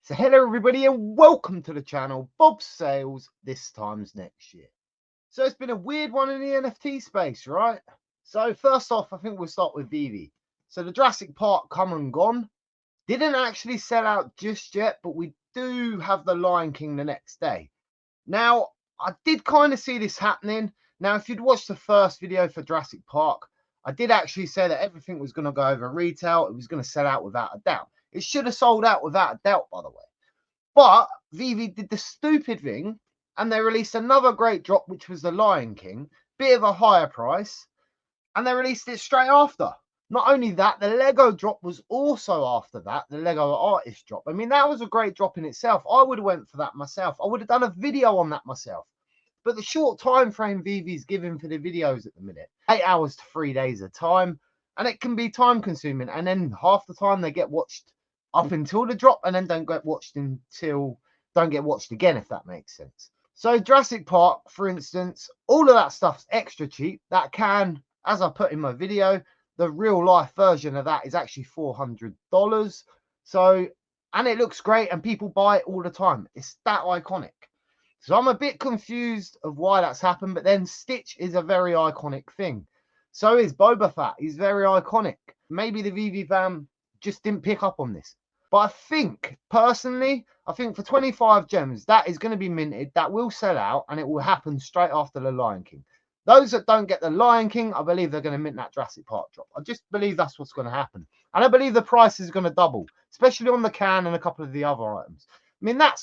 So hello everybody and welcome to the channel, Bob Sales this time's next year. So it's been a weird one in the NFT space, right? So first off, I think we'll start with veve. So the Jurassic Park come and gone. Didn't actually sell out just yet, but we do have the Lion King the next day. Now, I did kind of see this happening. Now, if you'd watched the first video for Jurassic Park, I did actually say that everything was going to go over retail. It was going to sell out without a doubt. It should have sold out without a doubt, by the way. But veve did the stupid thing and they released another great drop, which was the Lion King, bit of a higher price, and they released it straight after. Not only that, the Lego drop was also after that, the Lego artist drop. I mean, that was a great drop in itself. I would have went for that myself. I would have done a video on that myself. But the short time frame veve's giving for the videos at the minute, 8 hours to 3 days of time, and it can be time consuming. And then half the time they get watched up until the drop and then don't get watched again, if that makes sense. So Jurassic Park, for instance, all of that stuff's extra cheap. That can, as I put in my video, the real life version of that is actually $400. So, and it looks great and people buy it all the time. It's that iconic. So I'm a bit confused of why that's happened, but then Stitch is a very iconic thing. So is Boba Fett. He's very iconic. Maybe the veve fam just didn't pick up on this. But I think, personally, for 25 gems, that is going to be minted. That will sell out and it will happen straight after the Lion King. Those that don't get the Lion King, I believe they're going to mint that Jurassic Park drop. I just believe that's what's going to happen. And I believe the price is going to double, especially on the can and a couple of the other items. I mean, that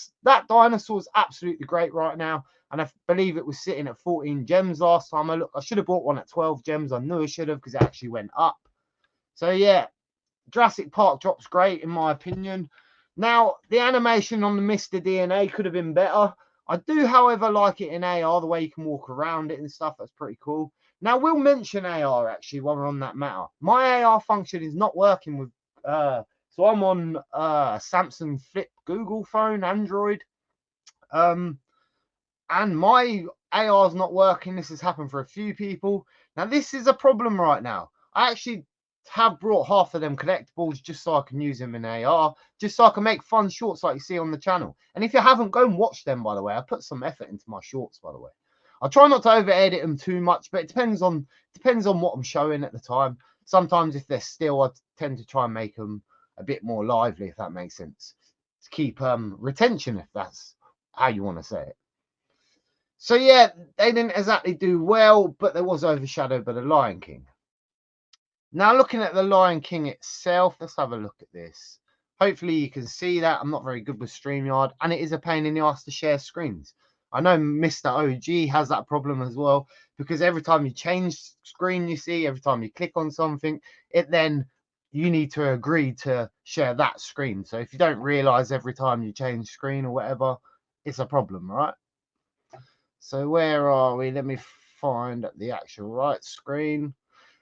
dinosaur is absolutely great right now. And I believe it was sitting at 14 gems last time. I should have bought one at 12 gems. I knew I should have because it actually went up. So, yeah, Jurassic Park drop's great, in my opinion. Now, the animation on the Mr. DNA could have been better. I do, however, like it in AR, the way you can walk around it and stuff. That's pretty cool. Now, we'll mention AR, actually, while we're on that matter. My AR function is not working with... so I'm on Samsung Flip Google phone, Android. And my AR is not working. This has happened for a few people. Now, this is a problem right now. I actually have brought half of them collectibles just so I can use them in AR, just so I can make fun shorts like you see on the channel. And if you haven't, go and watch them, by the way. I put some effort into my shorts, by the way. I try not to over edit them too much, but it depends on what I'm showing at the time. Sometimes if they're still, I tend to try and make them a bit more lively, if that makes sense, to keep retention, if that's how you want to say it. So yeah, they didn't exactly do well, but they was overshadowed by the Lion King. Now, looking at the Lion King itself, let's have a look at this. Hopefully you can see that. I'm not very good with StreamYard, and it is a pain in the ass to share screens. I know Mr. OG has that problem as well, because every time you change screen, you see, every time you click on something, you need to agree to share that screen. So if you don't realize every time you change screen or whatever, it's a problem, right? So where are we? Let me find the actual right screen.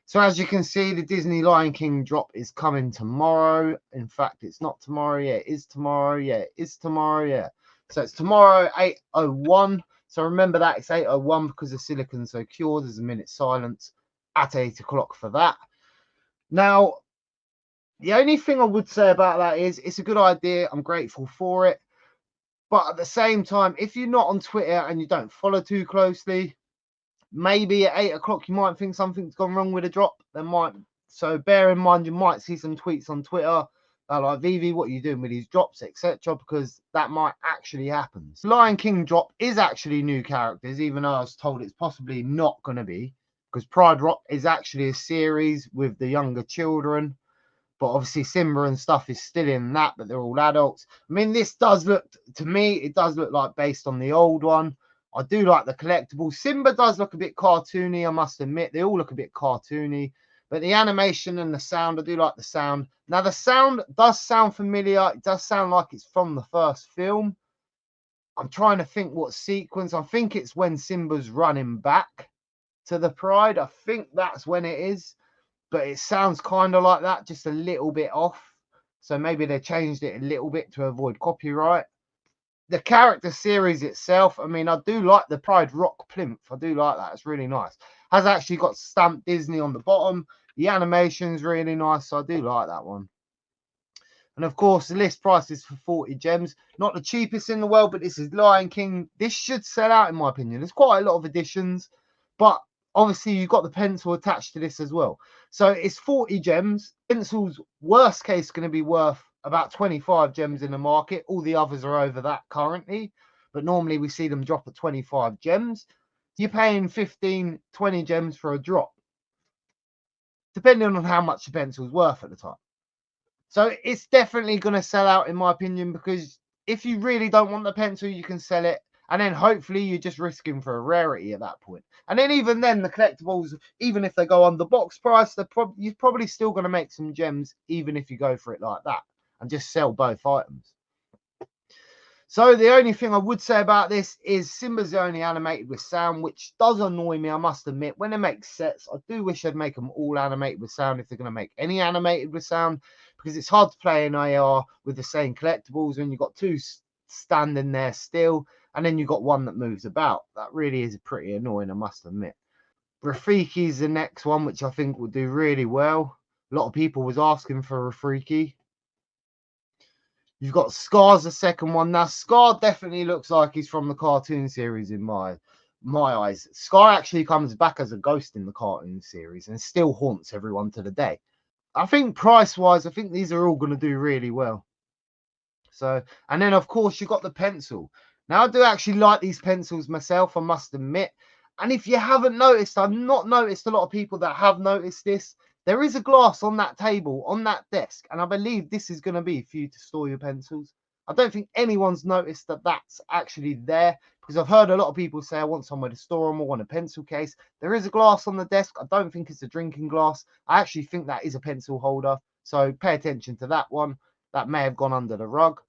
So as you can see, the Disney Lion King drop is coming tomorrow. In fact, it's not tomorrow. Yeah, it is tomorrow. Yeah, it is tomorrow. Yeah. So it's tomorrow, 8:01. So remember that it's 8:01 because the silicon's so cured. There's a minute silence at 8 o'clock for that. Now, the only thing I would say about that is it's a good idea. I'm grateful for it. But at the same time, if you're not on Twitter and you don't follow too closely, maybe at 8 o'clock you might think something's gone wrong with a drop. So bear in mind, you might see some tweets on Twitter like, veve, what are you doing with these drops, etc., because that might actually happen. So Lion King drop is actually new characters, even though I was told it's possibly not going to be, because Pride Rock is actually a series with the younger children. But obviously Simba and stuff is still in that, but they're all adults. I mean, this does look, to me, it does look like based on the old one. I do like the collectibles. Simba does look a bit cartoony, I must admit. They all look a bit cartoony. But the animation and the sound, I do like the sound. Now, the sound does sound familiar. It does sound like it's from the first film. I'm trying to think what sequence. I think it's when Simba's running back to the Pride. I think that's when it is. But it sounds kind of like that, just a little bit off. So maybe they changed it a little bit to avoid copyright. The character series itself, I mean, I do like the Pride Rock plinth. I do like that. It's really nice. Has actually got stamped Disney on the bottom. The animation's really nice, so I do like that one. And of course, the list price is for 40 gems. Not the cheapest in the world, but this is Lion King. This should sell out, in my opinion. There's quite a lot of editions, but obviously you've got the pencil attached to this as well. So it's 40 gems. Pencil's worst case going to be worth about 25 gems in the market. All the others are over that currently, but normally we see them drop at 25 gems. You're paying 15, 20 gems for a drop, depending on how much the pencil's worth at the time. So it's definitely going to sell out, in my opinion, because if you really don't want the pencil, you can sell it. And then hopefully you're just risking for a rarity at that point. And then even then, the collectibles, even if they go under box price, you're probably still going to make some gems, even if you go for it like that and just sell both items. So the only thing I would say about this is Simba's only animated with sound, which does annoy me, I must admit. When they make sets, I do wish they'd make them all animated with sound if they're going to make any animated with sound, because it's hard to play in AR with the same collectibles when you've got two standing there still, and then you've got one that moves about. That really is pretty annoying, I must admit. Rafiki is the next one, which I think will do really well. A lot of people was asking for Rafiki. You've got Scar's the second one. Now, Scar definitely looks like he's from the cartoon series in my eyes. Scar actually comes back as a ghost in the cartoon series and still haunts everyone to the day. I think price-wise, I think these are all going to do really well. So, and then, of course, you've got the pencil. Now, I do actually like these pencils myself, I must admit. And if you haven't noticed, I've not noticed a lot of people that have noticed this. There is a glass on that table, on that desk, and I believe this is going to be for you to store your pencils. I don't think anyone's noticed that that's actually there, because I've heard a lot of people say, I want somewhere to store them, I want a pencil case. There is a glass on the desk. I don't think it's a drinking glass. I actually think that is a pencil holder. So pay attention to that one. That may have gone under the rug.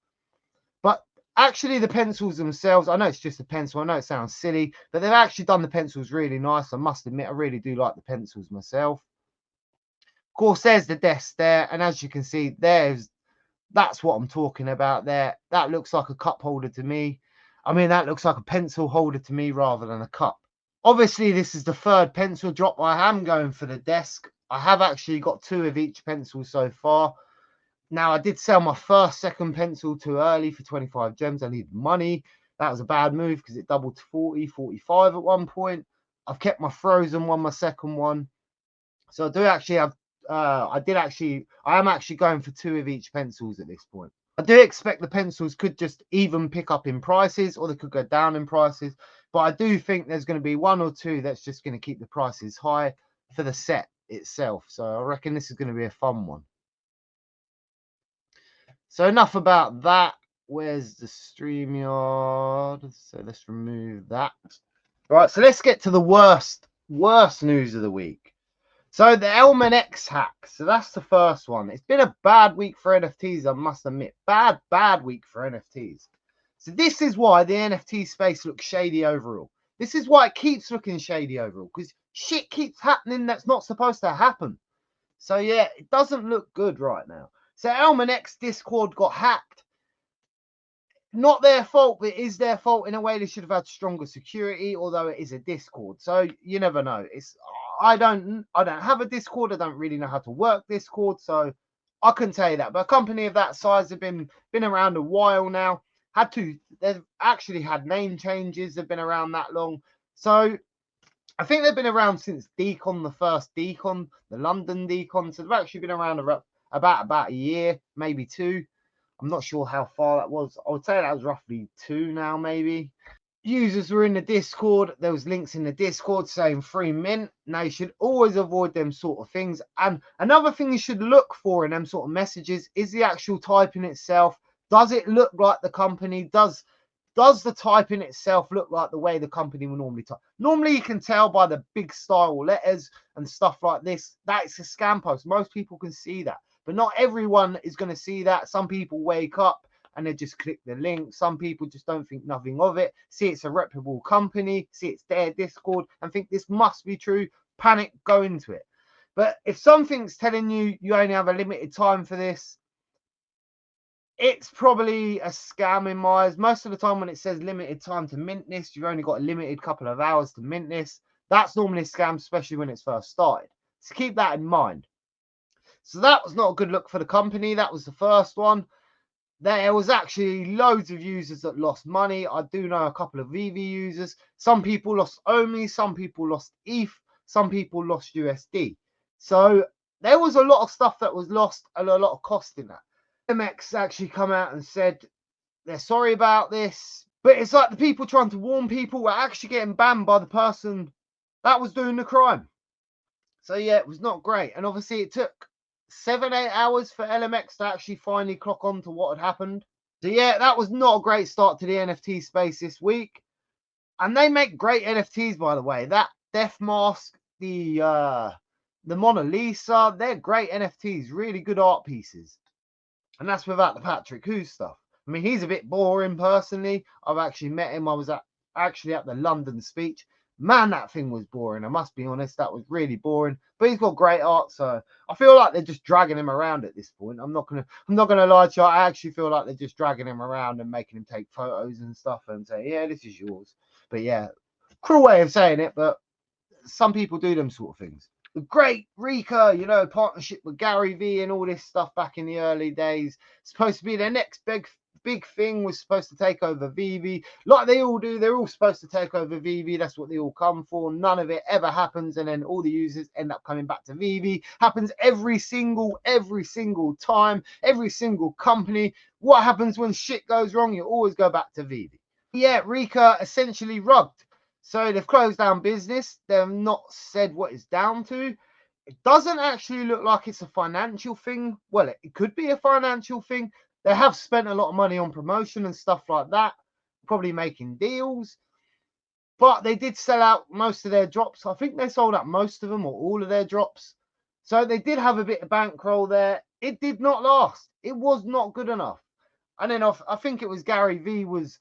But actually, the pencils themselves, I know it's just a pencil. I know it sounds silly, but they've actually done the pencils really nice. I must admit, I really do like the pencils myself. Of course, there's the desk there, and as you can see, that's what I'm talking about there. That looks like a cup holder to me. I mean, that looks like a pencil holder to me rather than a cup. Obviously, this is the third pencil drop. I am going for the desk. I have actually got 2 of each pencil so far. Now, I did sell my second pencil too early for 25 gems. I needed money. That was a bad move because it doubled to 40, 45 at one point. I've kept my frozen one, my second one. So I do actually have I am actually going for 2 of each pencils at this point. I do expect the pencils could just even pick up in prices, or they could go down in prices. But I do think there's going to be 1 or 2 that's just going to keep the prices high for the set itself. So I reckon this is going to be a fun one. So enough about that. Where's the StreamYard? So let's remove that. Right, so let's get to the worst news of the week. So the elomx hack. So that's the first one. It's been a bad week for NFTs, I must admit. Bad week for NFTs. So this is why the NFT space looks shady overall. This is why it keeps looking shady overall, because shit keeps happening that's not supposed to happen. So yeah, it doesn't look good right now. So elomx Discord got hacked. Not their fault, but it is their fault in a way. They should have had stronger security, although it is a Discord. So you never know. I don't have a Discord. I don't really know how to work Discord, so I couldn't tell you that. But a company of that size have been around a while now. They've actually had name changes. They've been around that long. So I think they've been around since Decon, the first Decon, the London Decon. So they've actually been around about a year, maybe 2. I'm not sure how far that was. I would say that was roughly 2 now, maybe. Users were in the Discord. There was links in the Discord saying free mint. Now, you should always avoid them sort of things. And another thing you should look for in them sort of messages is the actual typing itself. Does it look like the company? Does the typing itself look like the way the company would normally type? Normally, you can tell by the big style letters and stuff like this that it's a scam post. Most people can see that. But not everyone is going to see that. Some people wake up and they just click the link. Some people just don't think nothing of it. See it's a reputable company. See it's their Discord and think this must be true. Panic, go into it. But if something's telling you you only have a limited time for this, it's probably a scam in my eyes. Most of the time when it says limited time to mint this, you've only got a limited couple of hours to mint this. That's normally a scam, especially when it's first started. So keep that in mind. So that was not a good look for the company. That was the first one. There was actually loads of users that lost money. I do know a couple of veve users. Some people lost OMI, some people lost ETH, some people lost USD. So there was a lot of stuff that was lost and a lot of cost in that. elomx actually come out and said they're sorry about this, but it's like the people trying to warn people were actually getting banned by the person that was doing the crime. So yeah, it was not great. And obviously it took 7-8 hours for elomx to actually finally clock on to what had happened. So yeah, that was not a great start to the NFT space this week. And they make great NFTs, by the way. That Death Mask, the Mona Lisa, they're great NFTs, really good art pieces. And that's without the Patrick Hu stuff. I mean, he's a bit boring personally. I've actually met him. I was actually at the London speech. Man, that thing was boring. I must be honest, that was really boring. But he's got great art, so I feel like they're just dragging him around at this point. I'm not gonna lie to you. I actually feel like they're just dragging him around and making him take photos and stuff and say, yeah, this is yours. But yeah, cruel way of saying it, but some people do them sort of things. The great recur, you know, partnership with Gary Vee and all this stuff back in the early days. Supposed to be their next big thing, was supposed to take over veve, like they all do. They're all supposed to take over veve. That's what they all come for. None of it ever happens, and then all the users end up coming back to veve. Happens every single time, every single company. What happens when shit goes wrong? You always go back to veve. Yeah, recur essentially rugged. So they've closed down business. They've not said what it's down to. It doesn't actually look like it's a financial thing. Well, it could be a financial thing. They have spent a lot of money on promotion and stuff like that, probably making deals. But they did sell out most of their drops. I think they sold out most of them or all of their drops. So they did have a bit of bankroll there. It did not last. It was not good enough. And then I think it was Gary Vee was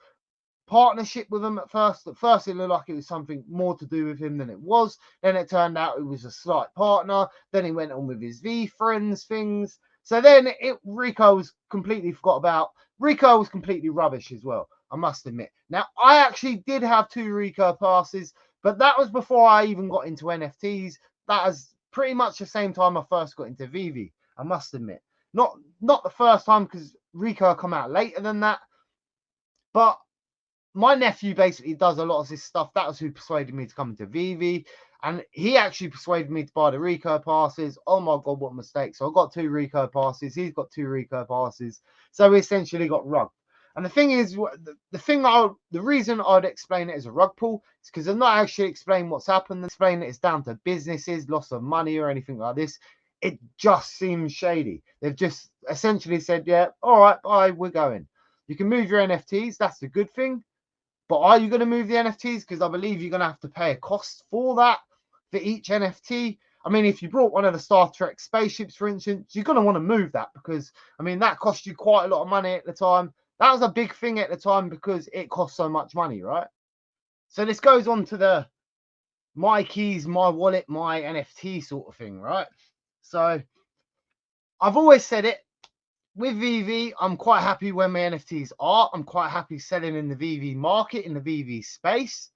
partnership with him at first. At first, it looked like it was something more to do with him than it was. Then it turned out it was a slight partner. Then he went on with his V friends things. So then Rico was completely forgot about. Rico was completely rubbish as well, I must admit. Now, I actually did have 2 Rico passes, but that was before I even got into NFTs. That was pretty much the same time I first got into veve, I must admit. Not the first time, because Rico come out later than that. But my nephew basically does a lot of this stuff. That was who persuaded me to come into veve. And he actually persuaded me to buy the Rico passes. Oh my God, what a mistake. So I got 2 Rico passes. He's got 2 Rico passes. So we essentially got rugged. And the thing is, the reason I'd explain it as a rug pull is because I'm not actually explaining what's happened. Explain it it's down to businesses, loss of money or anything like this. It just seems shady. They've just essentially said, yeah, all right, bye, we're going. You can move your NFTs. That's the good thing. But are you going to move the NFTs? Because I believe you're going to have to pay a cost for that, for each NFT. I mean, if you brought one of the Star Trek spaceships, for instance, you're going to want to move that because, I mean, that cost you quite a lot of money at the time. That was a big thing at the time because it cost so much money, right? So this goes on to the my keys, my wallet, my NFT sort of thing, right? So I've always said it. With veve, I'm quite happy where my NFTs are. I'm quite happy selling in the veve market, in the veve space.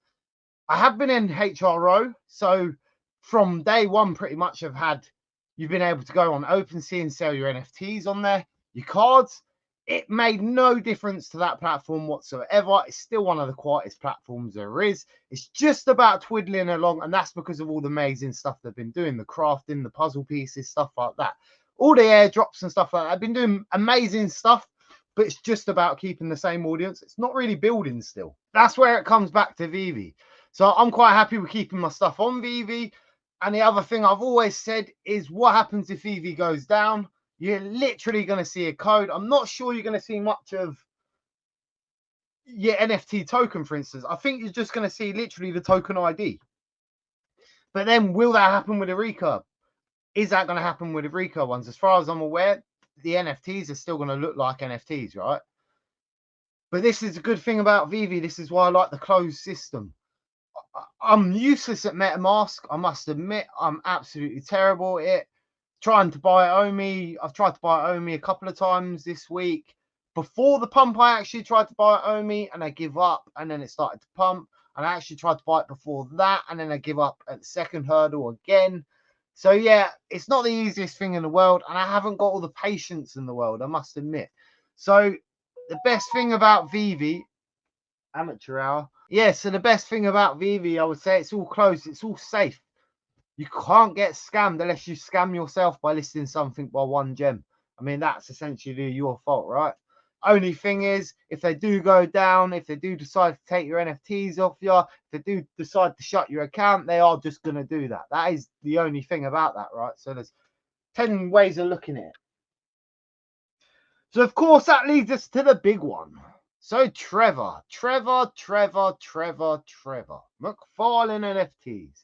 I have been in HRO. So from day one, pretty much you've been able to go on OpenSea and sell your NFTs on there, your cards. It made no difference to that platform whatsoever. It's still one of the quietest platforms there is. It's just about twiddling along. And that's because of all the amazing stuff they've been doing, the crafting, the puzzle pieces, stuff like that. All the airdrops and stuff like that. I've been doing amazing stuff, but it's just about keeping the same audience. It's not really building still. That's where it comes back to veve. So I'm quite happy with keeping my stuff on veve. And the other thing I've always said is what happens if veve goes down? You're literally going to see a code. I'm not sure you're going to see much of your NFT token, for instance. I think you're just going to see literally the token ID. But then will that happen with a recur? Is that going to happen with the Rico ones? As far as I'm aware, the NFTs are still going to look like NFTs, right? But this is a good thing about veve. This is why I like the closed system. I'm useless at MetaMask. I must admit, I'm absolutely terrible at it. Trying to buy OMI. I've tried to buy OMI a couple of times this week. Before the pump, I actually tried to buy OMI and I give up. And then it started to pump. And I actually tried to buy it before that. And then I give up at the second hurdle again. So yeah, it's not the easiest thing in the world, and I haven't got all the patience in the world, I must admit. So the best thing about veve, amateur hour. Yeah, so the best thing about veve, I would say, it's all closed, it's all safe. You can't get scammed unless you scam yourself by listing something by one gem. I mean, that's essentially your fault, right? Only thing is, if they do go down, if they do decide to take your NFTs off you, if they do decide to shut your account, they are just going to do that. That is the only thing about that, right? So there's 10 ways of looking at it. So, of course, that leads us to the big one. So, Trevor, mcfarlane NFTs.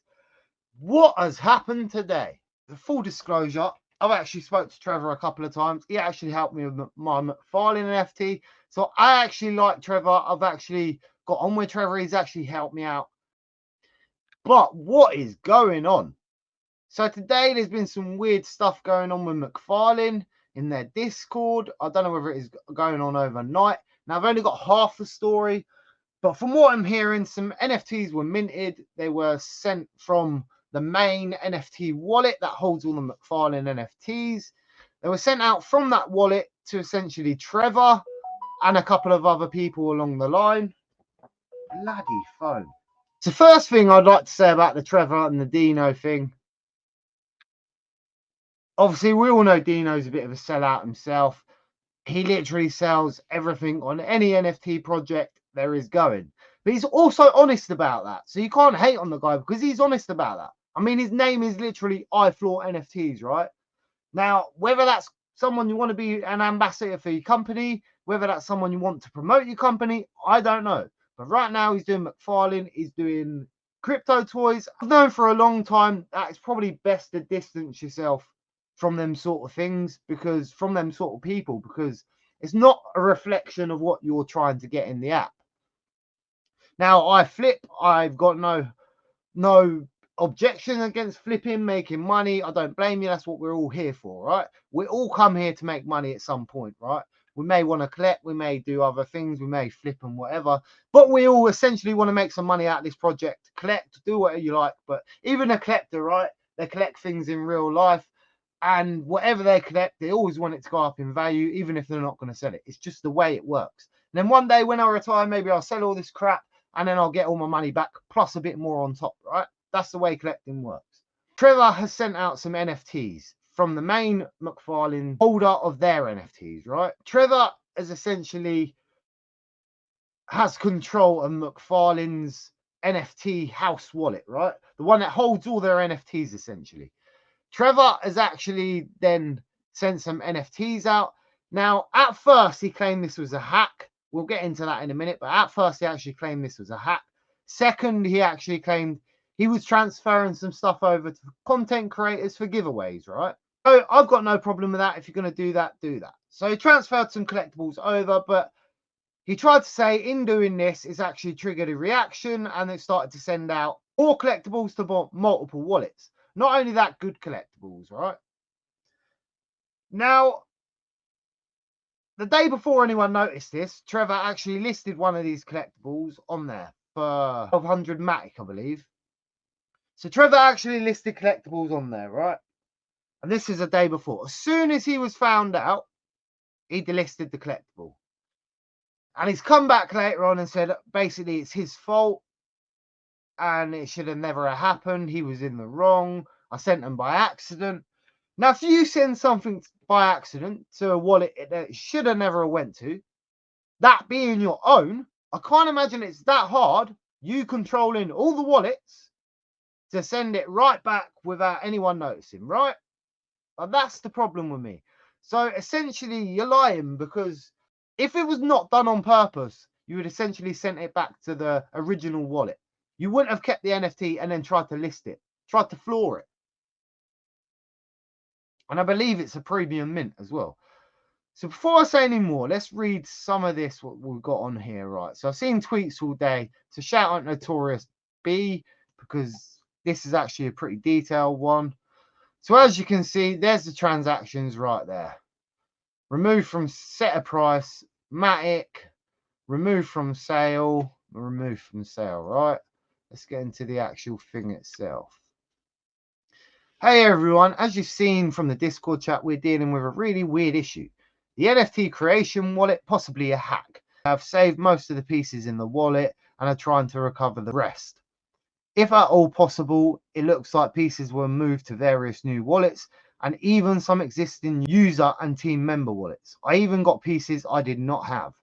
What has happened today? The full disclosure, I've actually spoke to Trevor a couple of times. He actually helped me with my mcfarlane NFT. So I actually like Trevor. I've actually got on with Trevor. He's actually helped me out. But what is going on? So today there's been some weird stuff going on with mcfarlane in their Discord. I don't know whether it is going on overnight. Now I've only got half the story, but from what I'm hearing, some NFTs were minted. They were sent from the main NFT wallet that holds all the mcfarlane NFTs. They were sent out from that wallet to essentially Trevor and a couple of other people along the line. Bloody phone. So first thing I'd like to say about the Trevor and the Dino thing. Obviously, we all know Dino's a bit of a sellout himself. He literally sells everything on any NFT project there is going. But he's also honest about that. So you can't hate on the guy because he's honest about that. I mean, his name is literally iFloor NFTs, right? Now, whether that's someone you want to be an ambassador for your company, whether that's someone you want to promote your company, I don't know. But right now he's doing mcfarlane, he's doing crypto toys. I've known for a long time that it's probably best to distance yourself from them sort of things, because from them sort of people, because it's not a reflection of what you're trying to get in the app. Now I flip, I've got no objection against flipping, making money. I don't blame you. That's what we're all here for, right? We all come here to make money at some point, right? We may want to collect, we may do other things, we may flip and whatever, but we all essentially want to make some money out of this project, collect, do whatever you like. But even a collector, right? They collect things in real life, and whatever they collect, they always want it to go up in value, even if they're not going to sell it. It's just the way it works. And then one day when I retire, maybe I'll sell all this crap and then I'll get all my money back plus a bit more on top, right? That's the way collecting works. Trevor has sent out some NFTs from the main mcfarlane holder of their NFTs, right? Trevor is essentially has control of mcfarlane's NFT house wallet, right? The one that holds all their NFTs essentially. Trevor has actually then sent some NFTs out. Now, at first, he claimed this was a hack. We'll get into that in a minute, but at first, he actually claimed this was a hack. Second, he actually claimed he was transferring some stuff over to content creators for giveaways, right? So I've got no problem with that. If you're going to do that, do that. So he transferred some collectibles over, but he tried to say in doing this, it's actually triggered a reaction and it started to send out more collectibles to multiple wallets. Not only that, good collectibles, right? Now, the day before anyone noticed this, Trevor actually listed one of these collectibles on there for 1200 Matic, I believe. So Trevor actually listed collectibles on there, right? And this is a day before. As soon as he was found out, he delisted the collectible. And he's come back later on and said, basically, it's his fault. And it should have never happened. He was in the wrong. I sent him by accident. Now, if you send something by accident to a wallet that it should have never went to, that being your own, I can't imagine it's that hard, you controlling all the wallets, to send it right back without anyone noticing, right? And that's the problem with me. So essentially, you're lying, because if it was not done on purpose, you would essentially send it back to the original wallet. You wouldn't have kept the NFT and then tried to list it, tried to floor it. And I believe it's a premium mint as well. So before I say any more, let's read some of this, what we've got on here, right? So I've seen tweets all day. So shout out Notorious B, because this is actually a pretty detailed one. So as you can see, there's the transactions right there. Remove from set a price, Matic, remove from sale, right? Let's get into the actual thing itself. Hey everyone, as you've seen from the Discord chat, we're dealing with a really weird issue. The NFT creation wallet, possibly a hack. I've saved most of the pieces in the wallet and are trying to recover the rest. If at all possible, it looks like pieces were moved to various new wallets and even some existing user and team member wallets. I even got pieces I did not have.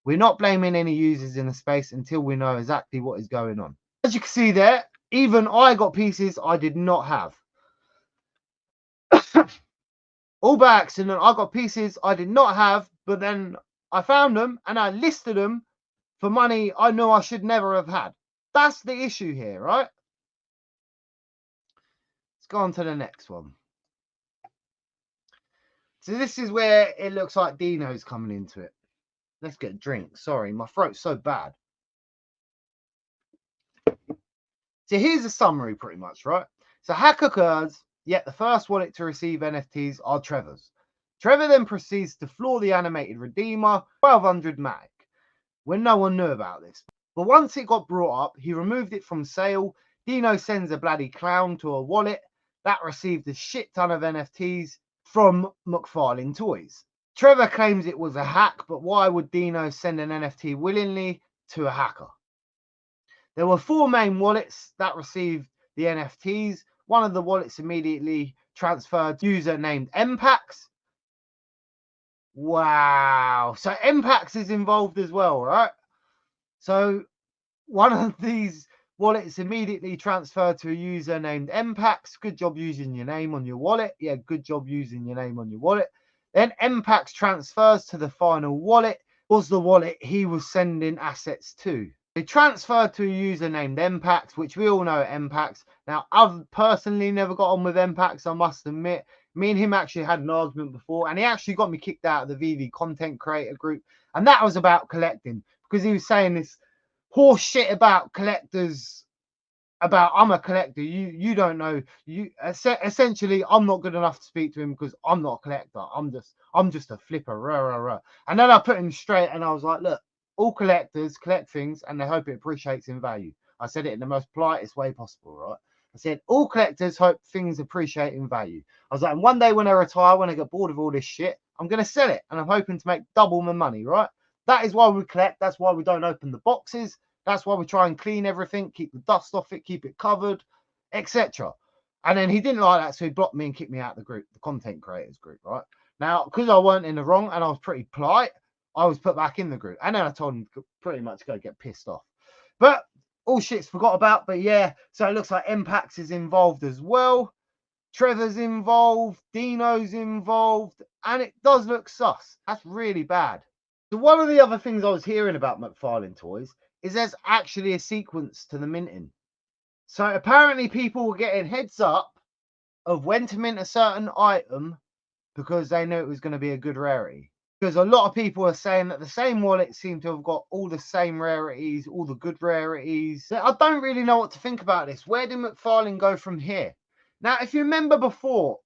We're not blaming any users in the space until we know exactly what is going on. As you can see there, even I got pieces I did not have. All by accident, I got pieces I did not have, but then I found them and I listed them for money I know I should never have had. That's the issue here, right? Let's go on to the next one. So this is where it looks like Dino's coming into it. Let's get a drink. Sorry, my throat's so bad. So here's a summary pretty much, right? So hack occurs, yet the first wallet to receive NFTs are Trevor's. Trevor then proceeds to floor the animated Redeemer, 1200 mag, when no one knew about this. But once it got brought up, he removed it from sale. Dino sends a bloody clown to a wallet that received a shit ton of NFTs from McFarlane Toys. Trevor claims it was a hack, but why would Dino send an NFT willingly to a hacker? There were 4 main wallets that received the NFTs. One of the wallets immediately transferred to a user named Mpax. Wow. So Mpax is involved as well, right? So one of these wallets immediately transferred to a user named Mpax. Good job using your name on your wallet. Yeah, good job using your name on your wallet. Then Mpax transfers to the final wallet. Was the wallet he was sending assets to. They transferred to a user named Mpax, which we all know Mpax. Now, I've personally never got on with Mpax, I must admit. Me and him actually had an argument before, and he actually got me kicked out of the veve content creator group. And that was about collecting, because he was saying this horse shit about collectors, about I'm a collector, you don't know, you essentially I'm not good enough to speak to him because I'm not a collector, I'm just a flipper, rah, rah, rah. And then I put him straight and I was like, look, all collectors collect things and they hope it appreciates in value. I said it in the most politest way possible, right? I said all collectors hope things appreciate in value. I was like, and one day when I retire, when I get bored of all this shit, I'm going to sell it and I'm hoping to make double my money, right? That is why we collect. That's why we don't open the boxes. That's why we try and clean everything, keep the dust off it, keep it covered, etc. And then he didn't like that, so he blocked me and kicked me out of the group, the content creators group, right? Now, because I weren't in the wrong and I was pretty polite, I was put back in the group. And then I told him to pretty much go get pissed off. But all shit's forgot about. But yeah, so it looks like Mpax is involved as well. Trevor's involved, Dino's involved, and it does look sus. That's really bad. So one of the other things I was hearing about McFarlane Toys is there's actually a sequence to the minting. So apparently people were getting heads up of when to mint a certain item because they knew it was going to be a good rarity. Because a lot of people are saying that the same wallet seem to have got all the same rarities, all the good rarities. I don't really know what to think about this. Where did McFarlane go from here? Now, if you remember before,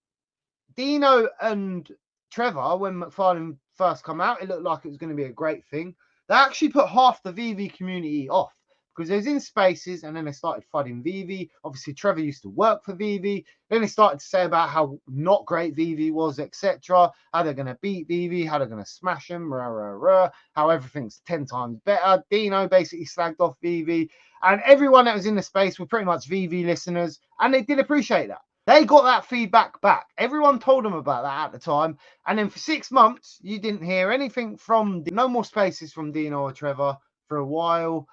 Dino and Trevor, when McFarlane first come out, it looked like it was going to be a great thing. They actually put half the veve community off because they was in spaces and then they started flooding veve. Obviously, Trevor used to work for veve. Then they started to say about how not great veve was, etc. How they're going to beat veve, how they're going to smash them, rah, rah, rah, how everything's 10 times better. Dino basically slagged off veve. And everyone that was in the space were pretty much veve listeners, and they did appreciate that. They got that feedback back. Everyone told them about that at the time. And then for 6 months, you didn't hear anything from, no more spaces from Dino or Trevor for a while.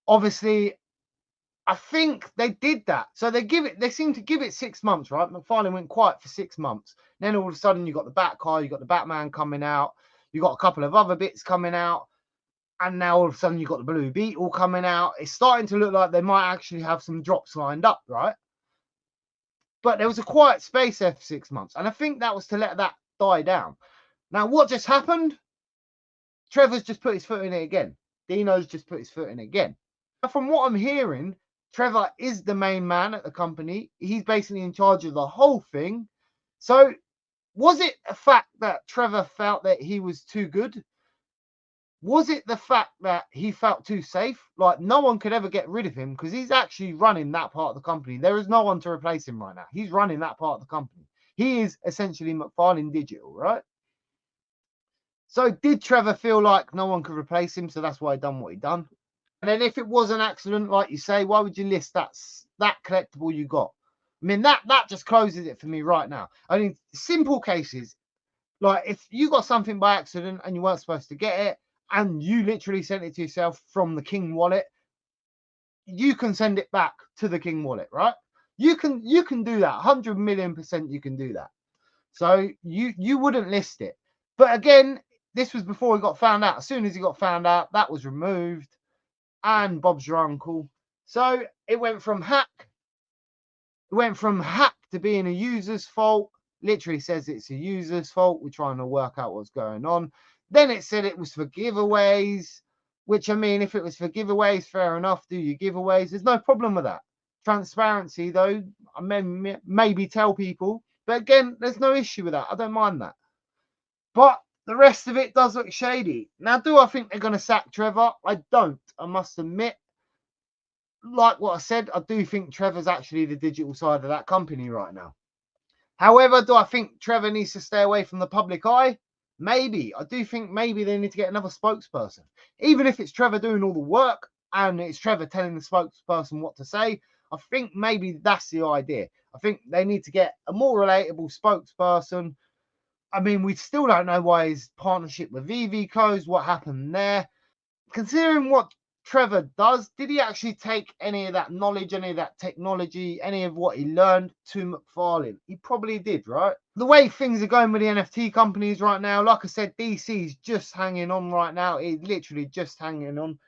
Obviously, I think they did that. So they seem to give it 6 months, right? McFarlane went quiet for 6 months. Then all of a sudden you got the Batcar, you got the Batman coming out, you got a couple of other bits coming out. And now all of a sudden you got the Blue Beetle coming out. It's starting to look like they might actually have some drops lined up, right? But there was a quiet space there for 6 months. And I think that was to let that die down. Now, what just happened? Trevor's just put his foot in it again. Dino's just put his foot in it again. Now, from what I'm hearing, Trevor is the main man at the company. He's basically in charge of the whole thing. So was it a fact that Trevor felt that he was too good? Was it the fact that he felt too safe? Like, no one could ever get rid of him because he's actually running that part of the company. There is no one to replace him right now. He's running that part of the company. He is essentially McFarlane Digital, right? So did Trevor feel like no one could replace him? So that's why he done what he done. And then if it was an accident, like you say, why would you list that collectible you got? I mean, that just closes it for me right now. I mean, simple cases, like if you got something by accident and you weren't supposed to get it, and you literally sent it to yourself from the King wallet, you can send it back to the King wallet, right? You can do that. 100,000,000% you can do that. So you wouldn't list it. But again, this was before he got found out. As soon as he got found out, that was removed. And Bob's your uncle. So it went from hack to being a user's fault. Literally says it's a user's fault. We're trying to work out what's going on. Then it said it was for giveaways, which, I mean, if it was for giveaways, fair enough. Do your giveaways. There's no problem with that. Transparency, though, I maybe tell people. But again, there's no issue with that. I don't mind that. But the rest of it does look shady. Now, do I think they're going to sack Trevor? I don't. I must admit. Like what I said, I do think Trevor's actually the digital side of that company right now. However, do I think Trevor needs to stay away from the public eye? Maybe. I do think maybe they need to get another spokesperson. Even if it's Trevor doing all the work and it's Trevor telling the spokesperson what to say, I think maybe that's the idea. I think they need to get a more relatable spokesperson. I mean, we still don't know why his partnership with veve closed, what happened there. Considering what Trevor does, did he actually take any of that knowledge, any of that technology, any of what he learned to McFarlane? He probably did, right? The way things are going with the NFT companies right now, like I said, DC's just hanging on right now. He's literally just hanging on.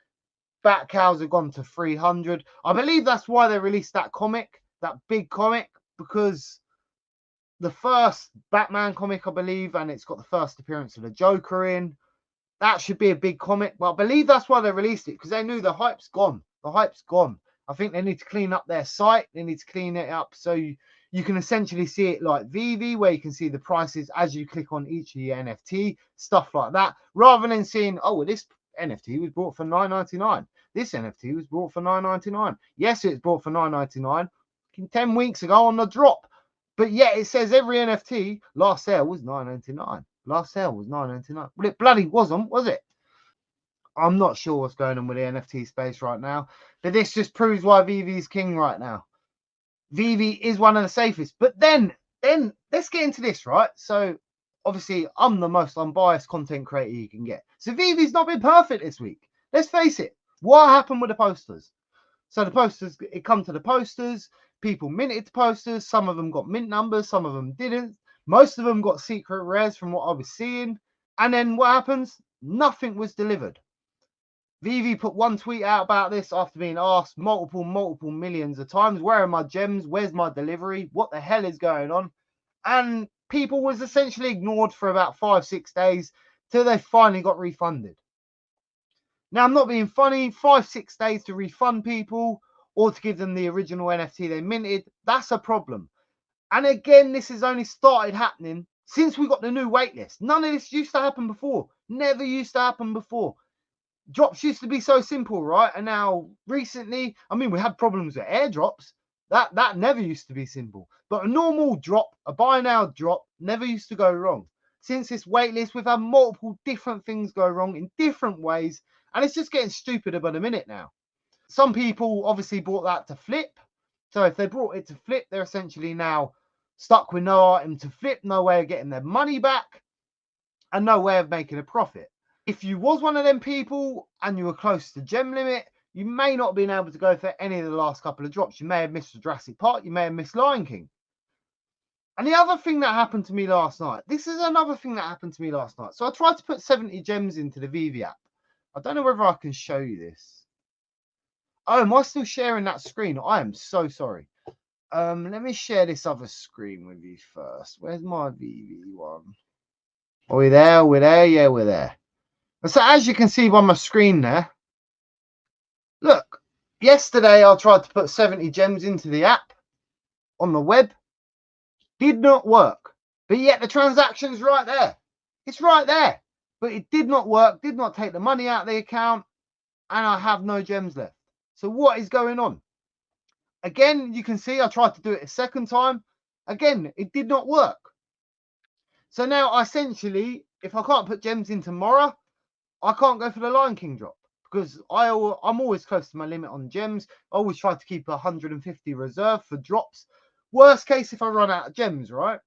Bat cows have gone to 300. I believe that's why they released that comic, that big comic, because the first Batman comic, I believe, and it's got the first appearance of the Joker in. That should be a big comic, but I believe that's why they released it, because they knew the hype's gone. The hype's gone. I think they need to clean up their site. They need to clean it up so you can essentially see it like veve, where you can see the prices as you click on each of your NFT, stuff like that, rather than seeing, oh, well, this NFT was bought for $9.99. This NFT was bought for $9.99. Yes, it's bought for $9.99 10 weeks ago on the drop, but yet it says every NFT last sale was $9.99. Last sale was $9.99. Well, it bloody wasn't, was it? I'm not sure what's going on with the NFT space right now, but this just proves why veve's king right now. veve is one of the safest. But then let's get into this, right? So obviously I'm the most unbiased content creator you can get. So veve's not been perfect this week. Let's face it. What happened with the posters? So the posters, it come to the posters. People minted the posters. Some of them got mint numbers. Some of them didn't. Most of them got secret rares from what I was seeing. And then what happens? Nothing was delivered. veve put one tweet out about this after being asked multiple millions of times, where are my gems? Where's my delivery? What the hell is going on? And people was essentially ignored for about 5-6 days till they finally got refunded. Now, I'm not being funny. 5-6 days to refund people or to give them the original NFT they minted, that's a problem. And again, this has only started happening since we got the new waitlist. None of this used to happen before. Never used to happen before. Drops used to be so simple, right? And now recently, I mean, we had problems with airdrops. That never used to be simple. But a normal drop, a buy now drop, never used to go wrong. Since this waitlist, we've had multiple different things go wrong in different ways. And it's just getting stupider by the minute now. Some people obviously bought that to flip. So if they brought it to flip, they're essentially now stuck with no item to flip, no way of getting their money back, and no way of making a profit. If you was one of them people and you were close to gem limit, you may not have been able to go for any of the last couple of drops. You may have missed the Jurassic Park. You may have missed Lion King. And the other thing that happened to me last night, this is another thing that happened to me last night. So I tried to put 70 gems into the veve app. I don't know whether I can show you this. Oh, am I still sharing that screen? I am so sorry. Let me share this other screen with you first. Where's my veve one? Are we there? We're there? Yeah, we're there. So as you can see by my screen there, look, yesterday I tried to put 70 gems into the app on the web. Did not work. But yet the transaction's right there. It's right there. but it did not work, did not take the money out of the account, and I have no gems left. So what is going on? Again, you can see I tried to do it a second time. Again, it did not work. So now, essentially, if I can't put gems in tomorrow, I can't go for the Lion King drop because I'm always close to my limit on gems. I always try to keep 150 reserve for drops. Worst case, if I run out of gems, right?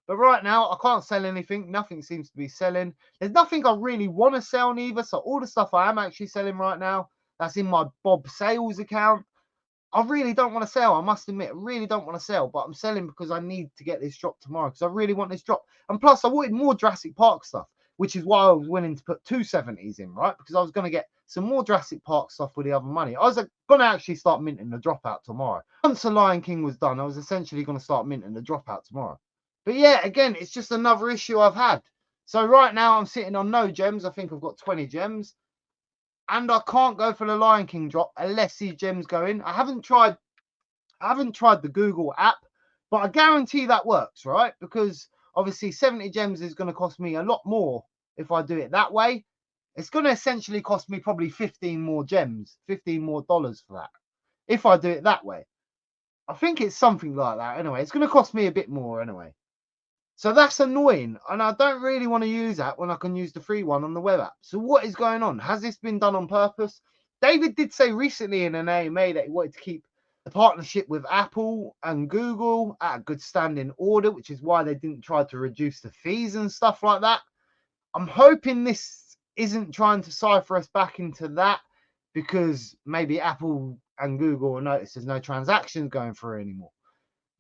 But right now, I can't sell anything. Nothing seems to be selling. There's nothing I really want to sell neither. So all the stuff I am actually selling right now, that's in my bobsales account. I really don't want to sell. I must admit, I really don't want to sell, but I'm selling because I need to get this drop tomorrow because I really want this drop. And plus, I wanted more Jurassic Park stuff, which is why I was willing to put 270s in, right? Because I was going to get some more Jurassic Park stuff with the other money. I was going to actually start minting the dropout tomorrow. Once the Lion King was done, I was essentially going to start minting the dropout tomorrow. But yeah, again, it's just another issue I've had. So right now I'm sitting on no gems. I think I've got 20 gems. And I can't go for the Lion King drop unless these gems go in. I haven't tried the Google app, but I guarantee that works, right? Because obviously 70 gems is going to cost me a lot more if I do it that way. It's going to essentially cost me probably 15 more gems, $15 more for that, if I do it that way. I think it's something like that anyway. It's going to cost me a bit more anyway. So that's annoying, and I don't really want to use that when I can use the free one on the web app. So what is going on? Has this been done on purpose? David did say recently in an AMA that he wanted to keep the partnership with Apple and Google at a good standing order, which is why they didn't try to reduce the fees and stuff like that. I'm hoping this isn't trying to cipher us back into that, because maybe Apple and Google will notice there's no transactions going through anymore.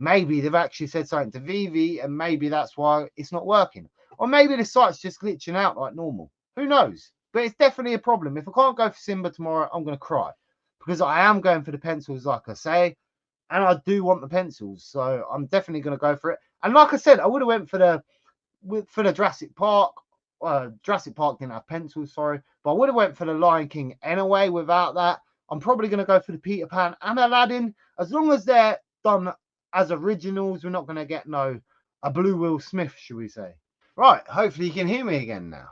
Maybe they've actually said something to veve, and maybe that's why it's not working. Or maybe the site's just glitching out like normal. Who knows? But it's definitely a problem. If I can't go for Simba tomorrow, I'm going to cry. Because I am going for the pencils, like I say. And I do want the pencils. So I'm definitely going to go for it. And like I said, I would have went for the Jurassic Park. Jurassic Park didn't have pencils, sorry. But I would have went for the Lion King anyway without that. I'm probably going to go for the Peter Pan and Aladdin. As long as they're done as originals, we're not going to get a blue Will Smith, should we say. Right, hopefully you can hear me again now.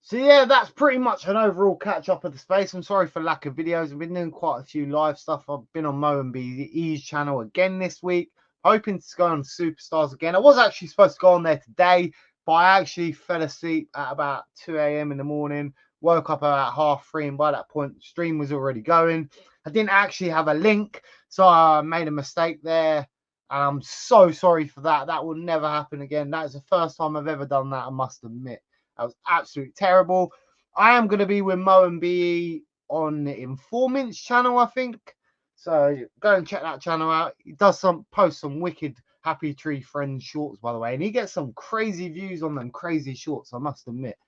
So yeah, that's pretty much an overall catch up of the space. I'm sorry for lack of videos. I've been doing quite a few live stuff. I've been on Mo and BE's channel again this week, hoping to go on Superstars again. I was actually supposed to go on there today, but I actually fell asleep at about 2 a.m. in the morning, woke up about 3:30, and by that point, the stream was already going. I didn't actually have a link, so I made a mistake there. And I'm so sorry for that. That will never happen again. That is the first time I've ever done that, I must admit. That was absolutely terrible. I am going to be with Mo and BE on the Informants channel, I think. So go and check that channel out. He does post some wicked Happy Tree Friends shorts, by the way. And he gets some crazy views on them crazy shorts, I must admit.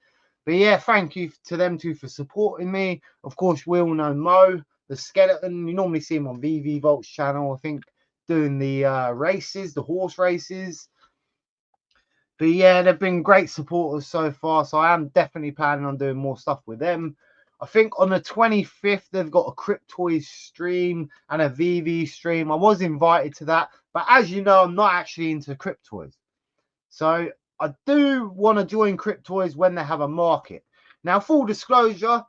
But yeah, thank you to them two for supporting me. Of course, we all know Mo, the skeleton. You normally see him on VV Volt's channel, I think, doing the races, the horse races. But yeah, they've been great supporters so far. So I am definitely planning on doing more stuff with them. I think on the 25th, they've got a Cryptoys stream and a VV stream. I was invited to that. But as you know, I'm not actually into Cryptoys. So I do want to join Cryptoys when they have a market. Now, full disclosure,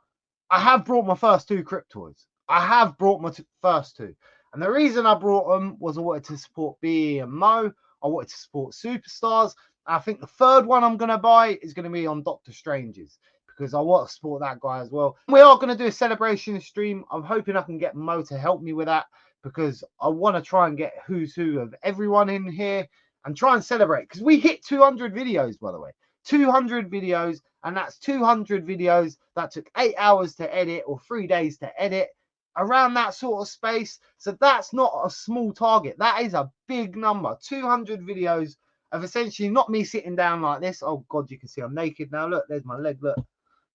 I have brought my first 2 Cryptoys. I have brought my first 2. And the reason I brought them was I wanted to support BE and Mo. I wanted to support Superstars. I think the third one I'm going to buy is going to be on Doctor Strange's, because I want to support that guy as well. We are going to do a celebration stream. I'm hoping I can get Mo to help me with that, because I want to try and get who's who of everyone in here and try and celebrate, because we hit 200 videos, by the way. 200 videos, and that's 200 videos that took 8 hours to edit or 3 days to edit, around that sort of space. So that's not a small target. That is a big number. 200 videos of essentially not me sitting down like this. Oh God, you can see I'm naked now. Look, there's my leg. Look,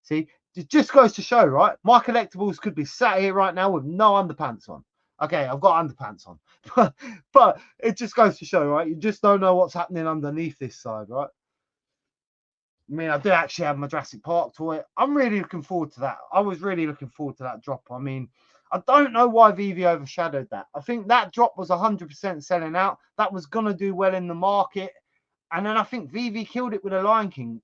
see, it just goes to show, right? My collectibles could be sat here right now with no underpants on. Okay, I've got underpants on, but it just goes to show, right? You just don't know what's happening underneath this side, right? I mean, I do actually have my Jurassic Park toy. I'm really looking forward to that. I was really looking forward to that drop. I mean, I don't know why veve overshadowed that. I think that drop was 100% selling out. That was going to do well in the market. And then I think veve killed it with a Lion King.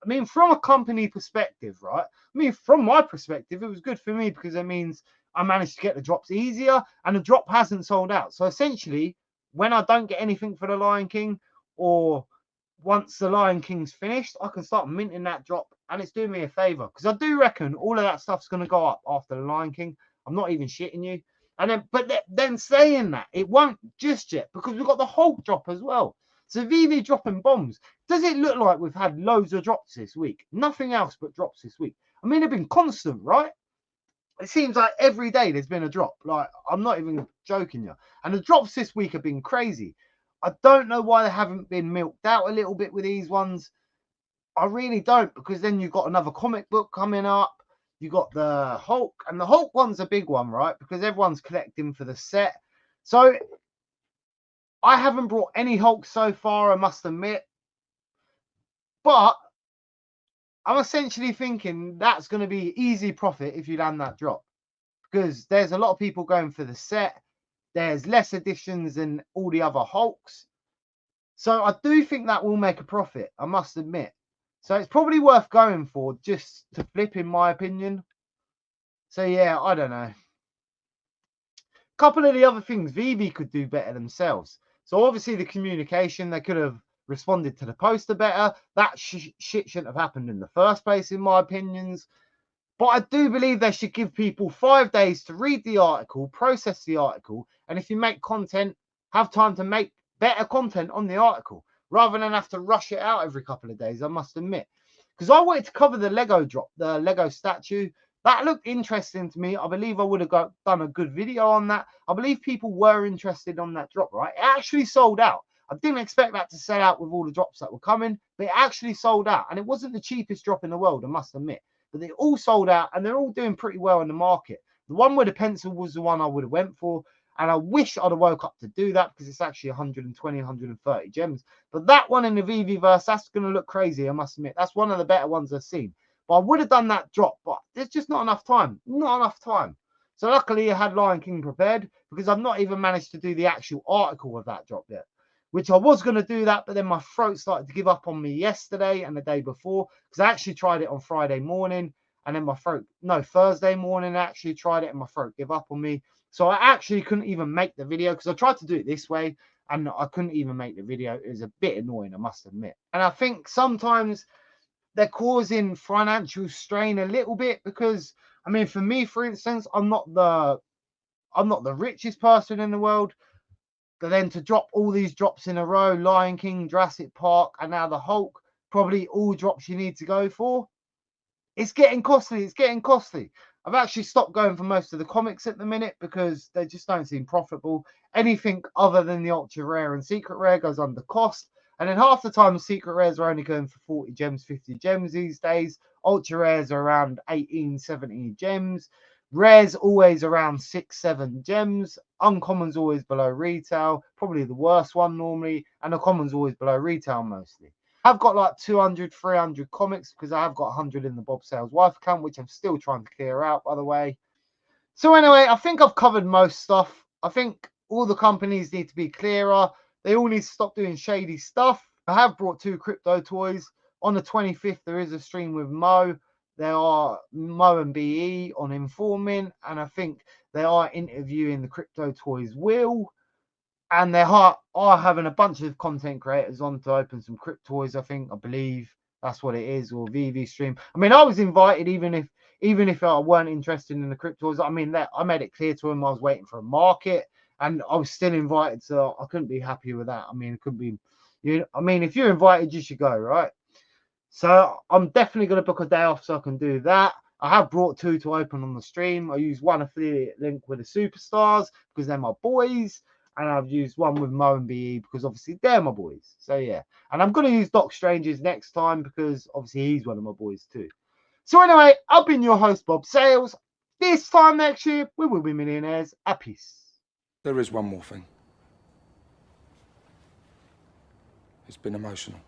I mean, from a company perspective, right? I mean, from my perspective, it was good for me because it means I managed to get the drops easier and the drop hasn't sold out. So essentially, when I don't get anything for the Lion King, or once the Lion King's finished, I can start minting that drop and it's doing me a favor because I do reckon all of that stuff's going to go up after the Lion King. I'm not even shitting you. And then, but then saying that, it won't just yet because we've got the Hulk drop as well. So veve dropping bombs. Does it look like we've had loads of drops this week? Nothing else but drops this week. I mean, they've been constant, right? It seems like every day there's been a drop. Like, I'm not even joking you. And the drops this week have been crazy. I don't know why they haven't been milked out a little bit with these ones. I really don't, because then you've got another comic book coming up. You got the Hulk, and the Hulk one's a big one, right? Because everyone's collecting for the set. So I haven't brought any Hulk so far, I must admit. But I'm essentially thinking that's going to be easy profit if you land that drop. Because there's a lot of people going for the set. There's less editions than all the other Hulks. So I do think that will make a profit, I must admit. So it's probably worth going for just to flip, in my opinion. So yeah, I don't know. Couple of the other things veve could do better themselves. So obviously the communication, they could have responded to the poster better. That shit shouldn't have happened in the first place, in my opinions. But I do believe they should give people 5 days to read the article, process the article, and if you make content, have time to make better content on the article, rather than have to rush it out every couple of days, I must admit. Because I wanted to cover the Lego drop, the Lego statue. That looked interesting to me. I believe I would have done a good video on that. I believe people were interested on that drop, right? It actually sold out. I didn't expect that to sell out with all the drops that were coming, but it actually sold out. And it wasn't the cheapest drop in the world, I must admit. But they all sold out and they're all doing pretty well in the market. The one with the pencil was the one I would have went for. And I wish I'd have woke up to do that because it's actually 120, 130 gems. But that one in the veveverse, that's going to look crazy, I must admit. That's one of the better ones I've seen. But I would have done that drop, but there's just not enough time. Not enough time. So luckily I had Lion King prepared because I've not even managed to do the actual article of that drop yet. Which I was going to do that, but then my throat started to give up on me yesterday and the day before. Because I actually tried it on Friday morning. And then my throat, no, Thursday morning I actually tried it and my throat gave up on me. So I actually couldn't even make the video because I tried to do it this way and I couldn't even make the video. It was a bit annoying, I must admit. And I think sometimes they're causing financial strain a little bit because, I mean, for me, for instance, I'm not the richest person in the world. But then to drop all these drops in a row, Lion King, Jurassic Park, and now the Hulk, probably all drops you need to go for. It's getting costly. It's getting costly. I've actually stopped going for most of the comics at the minute because they just don't seem profitable. Anything other than the ultra rare and secret rare goes under cost. And then half the time, secret rares are only going for 40 gems, 50 gems these days. Ultra rares are around 18, 17 gems. Rares always around 6, 7 gems. Uncommons always below retail. Probably the worst one normally. And the commons always below retail mostly. I've got like 200, 300 comics because I have got 100 in the Bob Sales Wife account, which I'm still trying to clear out, by the way. So anyway, I think I've covered most stuff. I think all the companies need to be clearer. They all need to stop doing shady stuff. I have brought 2 crypto toys. On the 25th, there is a stream with Mo. There are Mo and BE on Informing, and I think they are interviewing the crypto toys Will. And they are having a bunch of content creators on to open some cryptoys, I believe that's what it is, or veve stream. I mean, I was invited even if I weren't interested in the cryptoys. I mean, I made it clear to them I was waiting for a market, and I was still invited, so I couldn't be happy with that. I mean, it could be, I mean, if you're invited, you should go, right? So I'm definitely going to book a day off so I can do that. I have brought 2 to open on the stream. I use one affiliate link with the superstars because they're my boys. And I've used one with Mo and BE because obviously they're my boys. So yeah. And I'm going to use Doc Strangers next time because obviously he's one of my boys too. So anyway, I've been your host, Bob Sales. This time next year, we will be millionaires. A peace. There is one more thing. It's been emotional.